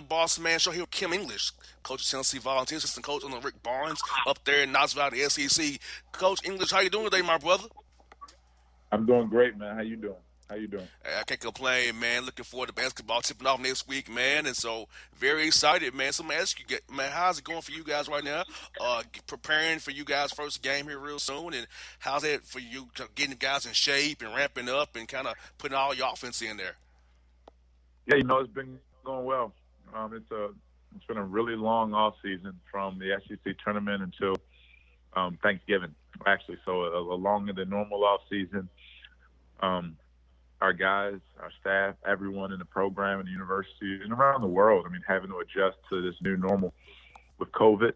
Bossman show here with Kim English, coach of Tennessee Volunteers, assistant coach on the Rick Barnes up there in Knoxville, the SEC. Coach English, how you doing today, my brother? I'm doing great, man. How you doing? How you doing? Hey, I can't complain, man. Looking forward to basketball tipping off next week, man. And so very excited, man. So I'm gonna ask you, man, how's it going for you guys right now? Preparing for you guys' first game here real soon, and how's it for you getting guys in shape and ramping up and kind of putting all your offense in there? Yeah, it's been going well. It's been a really long off season from the SEC tournament until Thanksgiving, actually. So a longer than normal off season. Our guys, our staff, everyone in the program and the university and around the world. I mean, having to adjust to this new normal with COVID.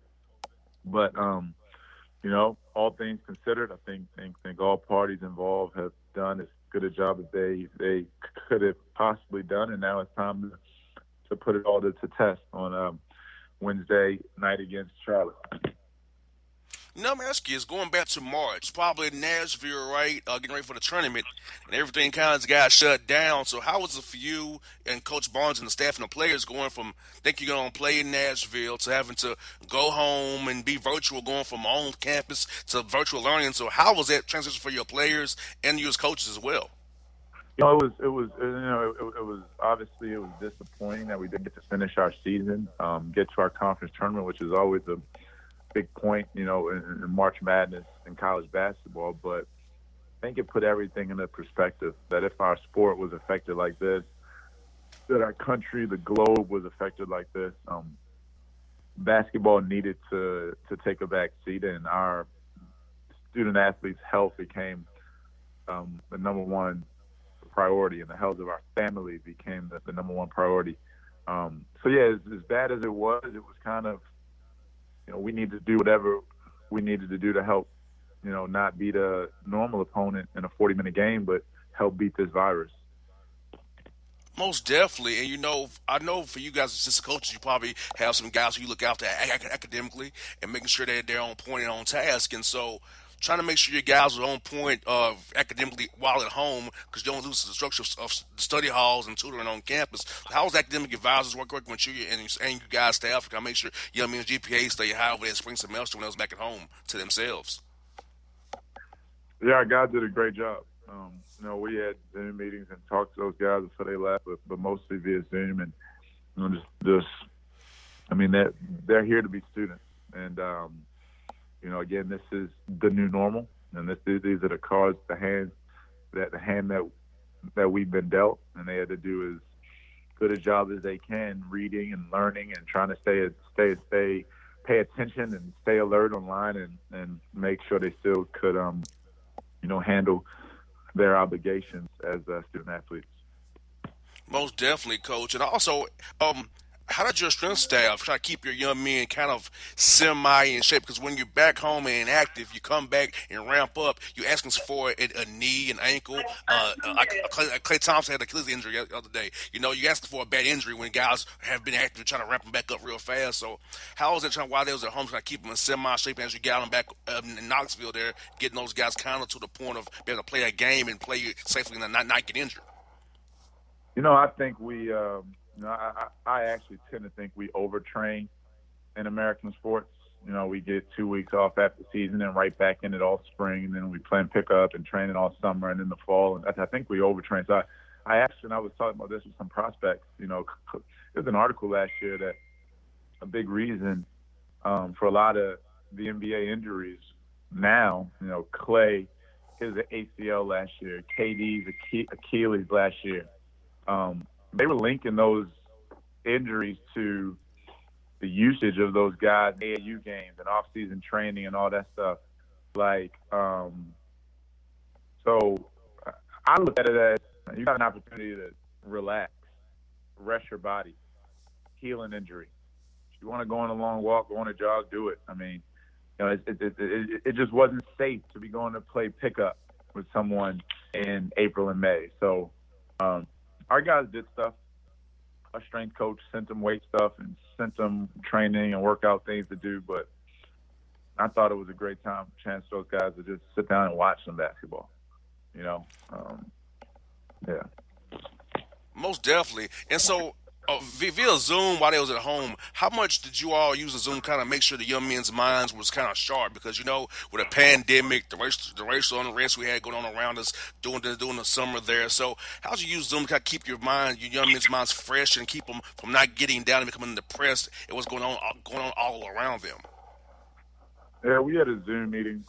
But all things considered, I think all parties involved have done as good a job as they could have possibly done, and now it's time to put it all to test on Wednesday night against Charlotte. I'm asking you, it's going back to March, probably Nashville, right? Getting ready for the tournament, and everything kind of got shut down. So, how was it for you and Coach Barnes and the staff and the players going from thinking you're going to play in Nashville to having to go home and be virtual, going from on campus to virtual learning? So, how was that transition for your players and you as coaches as well? It was obviously it was disappointing that we didn't get to finish our season, get to our conference tournament, which is always a big point, in March Madness in college basketball. But I think it put everything into perspective that if our sport was affected like this, that our country, the globe was affected like this, basketball needed to take a back seat, and our student athletes' health became the number one priority, and the health of our family became the number one priority. As bad as it was kind of, we need to do whatever we needed to do to help, not beat a normal opponent in a 40-minute game, but help beat this virus. Most definitely, and I know for you guys as assistant coaches, you probably have some guys who you look after academically and making sure that they're on point and on task. And so, trying to make sure your guys are on point academically while at home, because you don't lose the structure of study halls and tutoring on campus. How does academic advisors working with you and you guys staff to kind of make sure young men's GPA stay high over that spring semester when they was back at home to themselves? Yeah, our guys did a great job. We had Zoom meetings and talked to those guys before they left, but mostly via Zoom, and they're here to be students, and again, this is the new normal, and these are the cards, the hand that we've been dealt, and they had to do as good a job as they can, reading and learning and trying to pay attention and stay alert online, and make sure they still could handle their obligations as student athletes. Most definitely, Coach. And also, how did your strength staff try to keep your young men kind of semi in shape? Because when you're back home and inactive, you come back and ramp up. You're asking for a knee, an ankle. Clay Thompson had an Achilles injury the other day. You're asking for a bad injury when guys have been active trying to ramp them back up real fast. So how was it while they was at home trying to keep them in semi shape as you got them back in Knoxville there, getting those guys kind of to the point of being able to play a game and play safely and not get injured? I think we I actually tend to think we overtrain in American sports. We get 2 weeks off after the season and right back in it all spring, and then we plan pickup and training all summer and in the fall. And I think we overtrain. So I was talking about this with some prospects. There's an article last year that a big reason for a lot of the NBA injuries now, Clay, his ACL last year, KD's Achilles last year. They were linking those injuries to the usage of those guys, AAU games and off-season training and all that stuff. So I look at it as you got an opportunity to relax, rest your body, heal an injury. If you want to go on a long walk, go on a jog, do it. I mean, it just wasn't safe to be going to play pickup with someone in April and May. So, our guys did stuff. Our strength coach sent them weight stuff and sent them training and workout things to do. But I thought it was a great chance for those guys to just sit down and watch some basketball. Yeah. Most definitely. And so Oh, via Zoom while they was at home, how much did you all use the Zoom kind of make sure the young men's minds was kind of sharp? Because with a pandemic, the racial unrest we had going on around us during the summer there. So how did you use Zoom to kind of keep your young men's minds fresh and keep them from not getting down and becoming depressed at what's going on all around them? Yeah, we had a Zoom meeting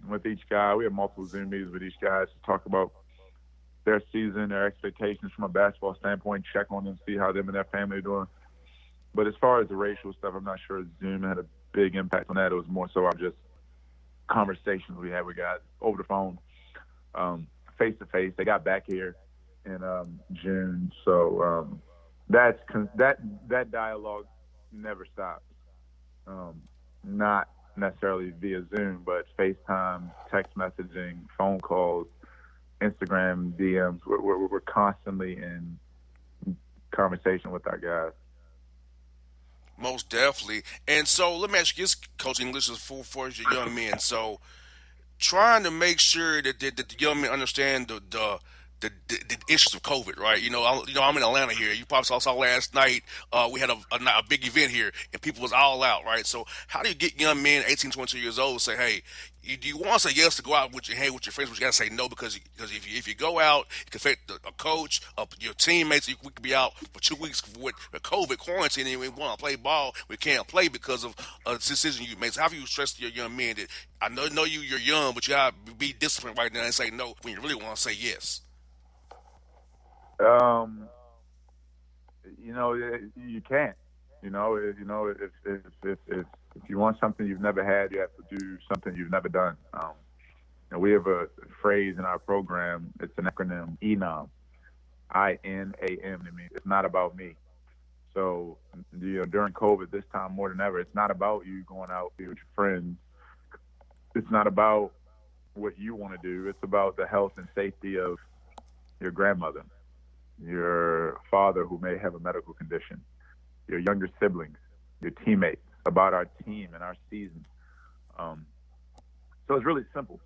with each guy. We had multiple Zoom meetings with each guy to talk about their season, their expectations from a basketball standpoint, check on them, see how them and their family are doing. But as far as the racial stuff, I'm not sure Zoom had a big impact on that. It was more so our just conversations we had with guys over the phone, face to face. They got back here in June, so that dialogue never stops. Not necessarily via Zoom, but FaceTime, text messaging, phone calls, Instagram DMs. We're constantly in conversation with our guys. Most definitely. And so let me ask you this, Coach English, is for your young men. So trying to make sure that the young men understand the issues of COVID, right? I'm in Atlanta here. You probably saw last night. We had a big event here, and people was all out, right? So how do you get young men, 18, 22 years old, to say, hey, do you want to say yes to go out with your hang with your friends, but you got to say no because if you go out, it can affect a coach, your teammates. We could be out for 2 weeks with COVID quarantine, and we want to play ball, we can't play because of a decision you made. So how do you stress to your young men that I know you're young, but you got to be disciplined right now and say no when you really want to say yes? Um, you can't. If you want something you've never had, you have to do something you've never done. We have a phrase in our program. It's an acronym, ENAM, INAM. I mean, it's not about me. So, during COVID, this time more than ever, it's not about you going out with your friends. It's not about what you want to do. It's about the health and safety of your grandmother, your father who may have a medical condition, your younger siblings, your teammates, about our team and our season. Um, so it's really simple.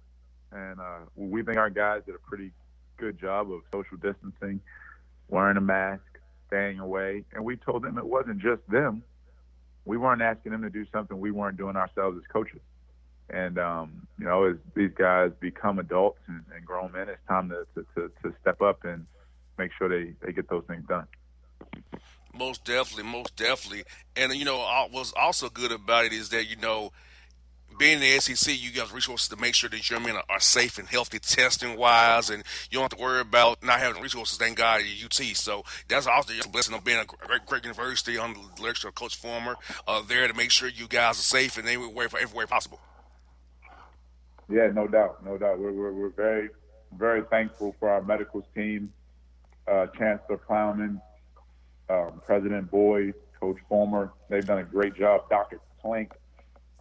And we think our guys did a pretty good job of social distancing, wearing a mask, staying away. And we told them it wasn't just them. We weren't asking them to do something we weren't doing ourselves as coaches. And, as these guys become adults and grown men, it's time to step up and make sure they get those things done. Most definitely, most definitely. And what's also good about it is that being in the SEC, you got resources to make sure that your men are safe and healthy testing wise, and you don't have to worry about not having resources. Thank God at UT. So that's also a blessing of being a great university under the leadership of Coach Former there to make sure you guys are safe and everywhere possible. Yeah, no doubt, no doubt. We're very, very thankful for our medicals team, Chancellor Plowman, President Boyd, Coach Former. They've done a great job. Dr. Clink,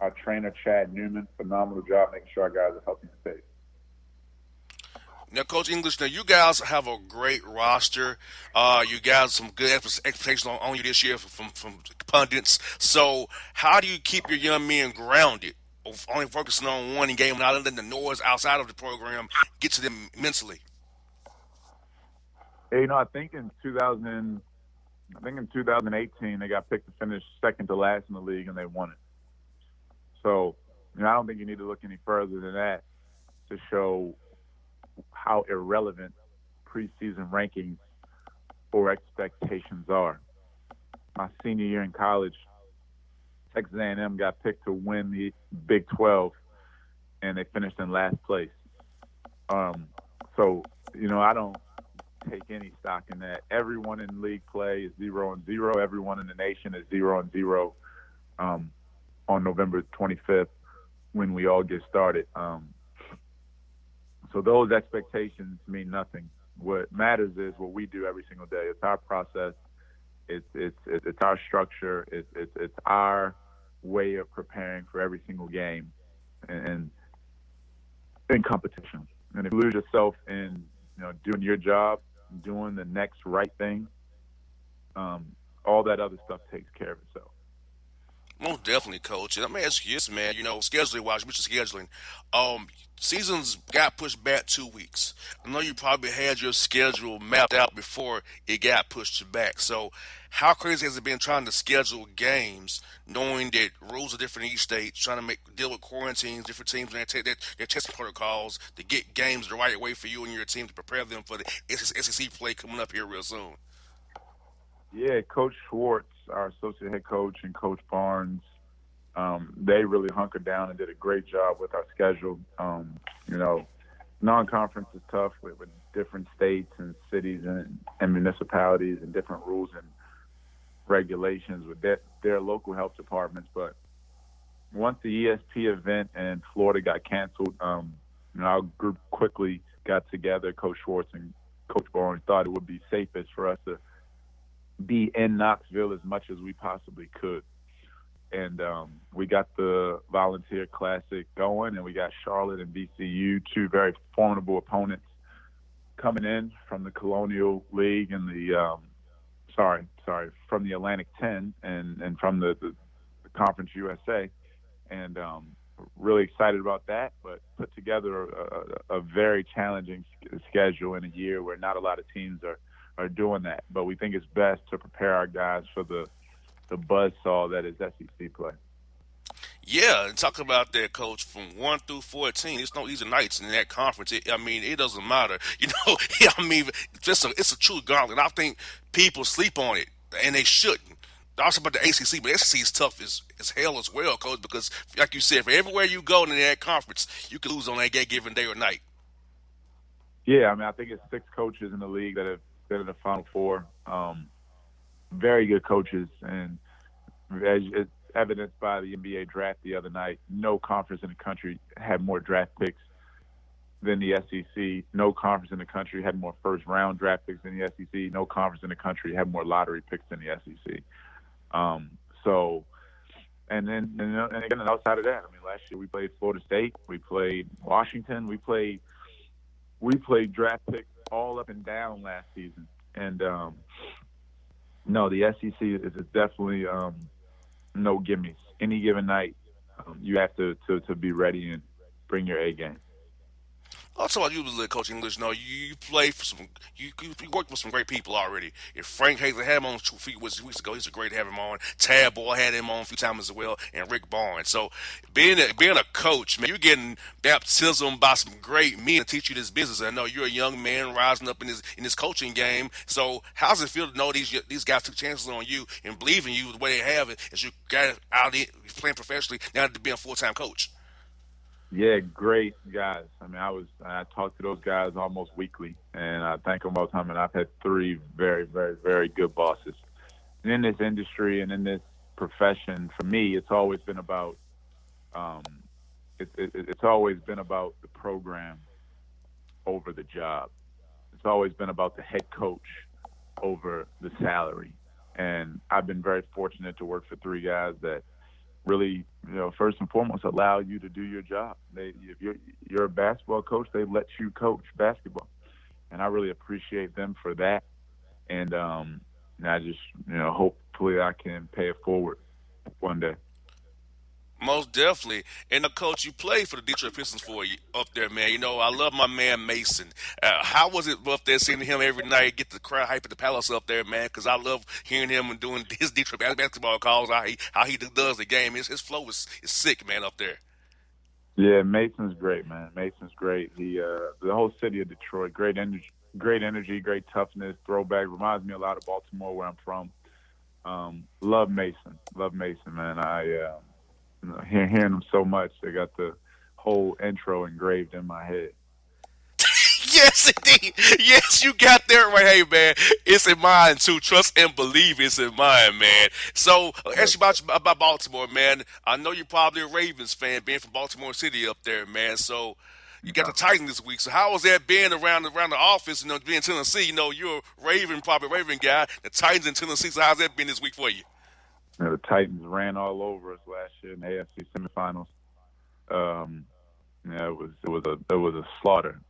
our trainer Chad Newman, phenomenal job making sure our guys are healthy and safe. Now, Coach English, now you guys have a great roster. You guys some good expectations on you this year from pundits. So, how do you keep your young men grounded? Only focusing on one game, not letting the noise outside of the program get to them mentally. Hey, I think in 2018 they got picked to finish second to last in the league and they won it. So, I don't think you need to look any further than that to show how irrelevant preseason rankings or expectations are. My senior year in college, Texas A&M got picked to win the Big 12, and they finished in last place. So, I don't take any stock in that. Everyone in league play is 0-0. Everyone in the nation is 0-0 on November 25th when we all get started. So those expectations mean nothing. What matters is what we do every single day. It's our process. It's our structure. It's our way of preparing for every single game and in competition. And if you lose yourself in doing your job, doing the next right thing, all that other stuff takes care of itself. Most definitely, coach. And I'm gonna ask you this, man. Scheduling wise, which is scheduling. Um, Seasons got pushed back 2 weeks. I know you probably had your schedule mapped out before it got pushed back. So, how crazy has it been trying to schedule games, knowing that rules are different in each state, trying to deal with quarantines, different teams and their testing protocols to get games the right way for you and your team to prepare them for the SEC play coming up here real soon. Yeah, Coach Schwartz, our associate head coach, and Coach Barnes, they really hunkered down and did a great job with our schedule. You know, non-conference is tough with different states and cities and municipalities and different rules and regulations with their local health departments. But once the ESP event in Florida got canceled, our group quickly got together. Coach Schwartz and Coach Barnes thought it would be safest for us to be in Knoxville as much as we possibly could. And we got the Volunteer Classic going, and we got Charlotte and VCU, two very formidable opponents coming in from the Colonial League and from the Atlantic 10 and from the Conference USA. And really excited about that, but put together a very challenging schedule in a year where not a lot of teams are doing that. But we think it's best to prepare our guys for the buzzsaw that is SEC play. Yeah, and talk about that, coach. From 1 through 14, it's no easy nights in that conference. I mean, it doesn't matter. I mean, it's a true gauntlet. I think people sleep on it, and they shouldn't. Also about the ACC, but ACC is tough as hell as well, coach. Because, like you said, for everywhere you go in that conference, you can lose on that given day or night. Yeah, I mean, I think it's six coaches in the league that have been in the Final Four. Very good coaches, and as evidenced by the NBA draft the other night, no conference in the country had more draft picks than the SEC. No conference in the country had more first round draft picks than the SEC. No conference in the country had more lottery picks than the SEC. So, and again, outside of that, I mean, last year we played Florida State, we played Washington, we played draft picks all up and down last season, and no, the SEC is definitely no gimmies. Any given night, you have to be ready and bring your A game. Also, while you was a coach English, you play for you worked with some great people already. If Frank Hazel had him on 2 feet was weeks ago, he's a great to have him on. Tad Boy had him on a few times as well, and Rick Barnes. So being a coach, man, you're getting baptism by some great men to teach you this business. I know you're a young man rising up in this coaching game. So how's it feel to know these guys took chances on you and believe in you the way they have it as you got out there playing professionally now to be a full time coach? Yeah, great guys. I mean, I talk to those guys almost weekly, and I thank them all the time. And I've had three very, very, very good bosses. And in this industry and in this profession, for me, it's always been about um, it's always been about the program over the job. It's always been about the head coach over the salary. And I've been very fortunate to work for three guys that really, first and foremost, allow you to do your job. If you're a basketball coach, they let you coach basketball, and I really appreciate them for that. And I just, hopefully, I can pay it forward one day. Most definitely. And the coach, you played for the Detroit Pistons for you up there, man. I love my man Mason. How was it up there seeing him every night get the crowd hype at the Palace up there, man? Because I love hearing him and doing his Detroit basketball calls, how he does the game. His flow is sick, man, up there. Yeah, Mason's great, man. Mason's great. The whole city of Detroit, great energy, great toughness. Throwback reminds me a lot of Baltimore, where I'm from. Love Mason, man. Hearing him so much, they got the whole intro engraved in my head. Yes, indeed. Yes, you got that right. Hey, man, it's in mine too. Trust and believe it's in mine, man. So, ask Yep. you about Baltimore, man. I know you're probably a Ravens fan, being from Baltimore City up there, man. So, you got the Yeah. Titans this week. So, how was that being around the office? Being in Tennessee. You're a probably a Raven guy. The Titans in Tennessee. So, how's that been this week for you? The Titans ran all over us last year in the AFC semifinals. Um, yeah, it was a slaughter.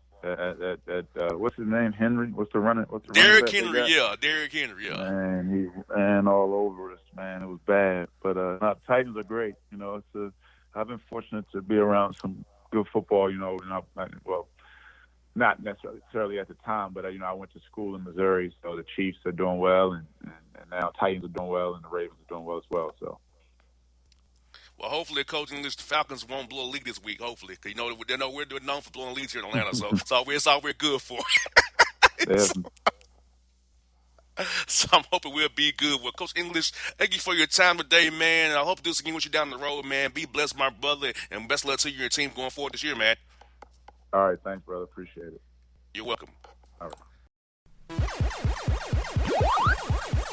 what's his name? Henry. What's the running Derrick back they Henry, got? yeah, Derrick Henry, yeah. Man, he ran all over us. Man, it was bad. But no, Titans are great. I've been fortunate to be around some good football. Well, not necessarily at the time, but I went to school in Missouri, so the Chiefs are doing well, and now Titans are doing well, and the Ravens are doing well as well. So Well, hopefully, Coach English, the Falcons won't blow a lead this week. Hopefully, 'cause they know we're known for blowing leads here in Atlanta, so it's all we're good for. they have So I'm hoping we'll be good. Well, Coach English, thank you for your time today, man. And I hope to do this again with you down the road, man. Be blessed, my brother, and best luck to you and your team going forward this year, man. all right. Thanks, brother. Appreciate it. You're welcome. All right.